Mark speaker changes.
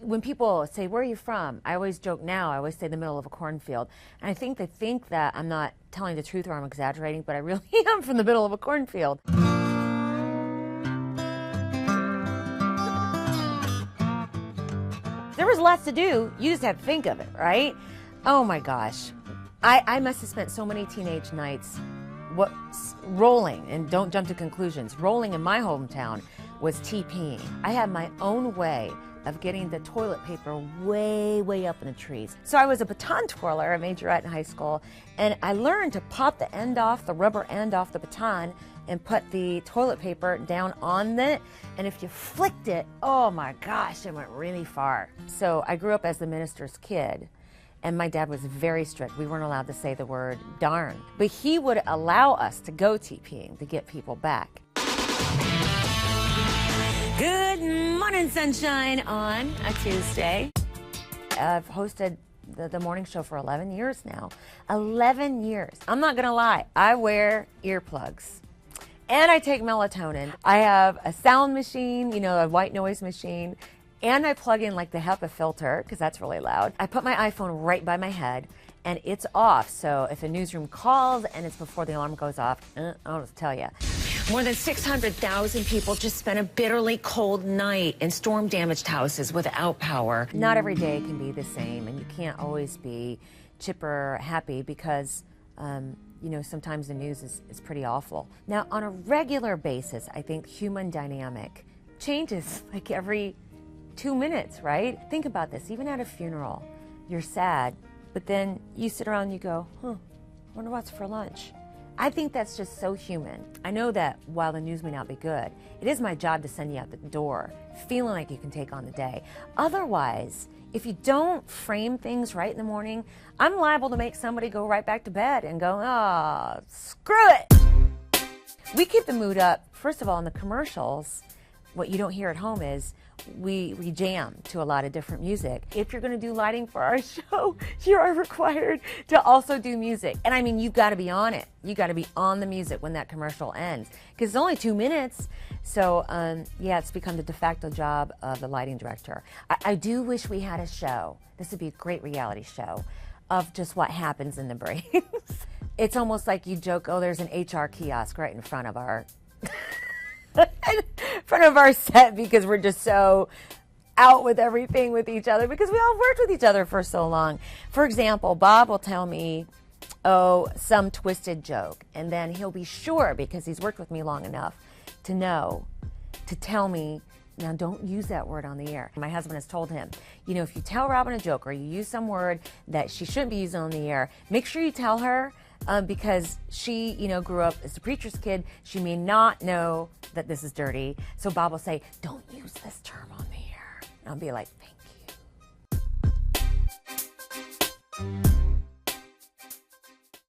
Speaker 1: when people say, where are you from? I always joke now, I always say the middle of a cornfield. And I think they think that I'm not telling the truth or I'm exaggerating, but I really am from the middle of a cornfield. There was lots to do, you just have to think of it, right? Oh my gosh. I must have spent so many teenage nights rolling, and don't jump to conclusions, rolling in my hometown was TPing. I had my own way of getting the toilet paper way, way up in the trees. So I was a baton twirler, a majorette in high school, and I learned to pop the end off, the rubber end off the baton, and put the toilet paper down on it. And if you flicked it, oh my gosh, it went really far. So I grew up as the minister's kid, and my dad was very strict. We weren't allowed to say the word darn, but he would allow us to go TPing to get people back. Good morning, sunshine, on a Tuesday. I've hosted the morning show for 11 years now. 11 years. I'm not gonna lie, I wear earplugs. And I take melatonin. I have a sound machine, a white noise machine, and I plug in like the HEPA filter, because that's really loud. I put my iPhone right by my head, and it's off. So if a newsroom calls and it's before the alarm goes off, I'll just tell you. More than 600,000 people just spent a bitterly cold night in storm-damaged houses without power. Not every day can be the same, and you can't always be chipper, happy, because sometimes the news is pretty awful. Now, on a regular basis, I think human dynamic changes like every 2 minutes, right? Think about this. Even at a funeral, you're sad, but then you sit around and you go, wonder what's for lunch. I think that's just so human. I know that while the news may not be good, it is my job to send you out the door, feeling like you can take on the day. Otherwise, if you don't frame things right in the morning, I'm liable to make somebody go right back to bed and go, screw it. We keep the mood up, first of all, in the commercials. What you don't hear at home is we jam to a lot of different music. If you're going to do lighting for our show, you are required to also do music. And I mean, you've got to be on it. You got to be on the music when that commercial ends, because it's only 2 minutes. So it's become the de facto job of the lighting director. I do wish we had a show. This would be a great reality show of just what happens in the brains. It's almost like you joke, there's an HR kiosk right in front of our set, because we're just so out with everything with each other, because we all worked with each other for so long. For example, Bob will tell me, some twisted joke, and then he'll be sure, because he's worked with me long enough to tell me, now don't use that word on the air. My husband has told him, if you tell Robin a joke or you use some word that she shouldn't be using on the air, make sure you tell her, because she, grew up as a preacher's kid. She may not know that this is dirty. So Bob will say, don't use this term on the air. And I'll be like, thank you.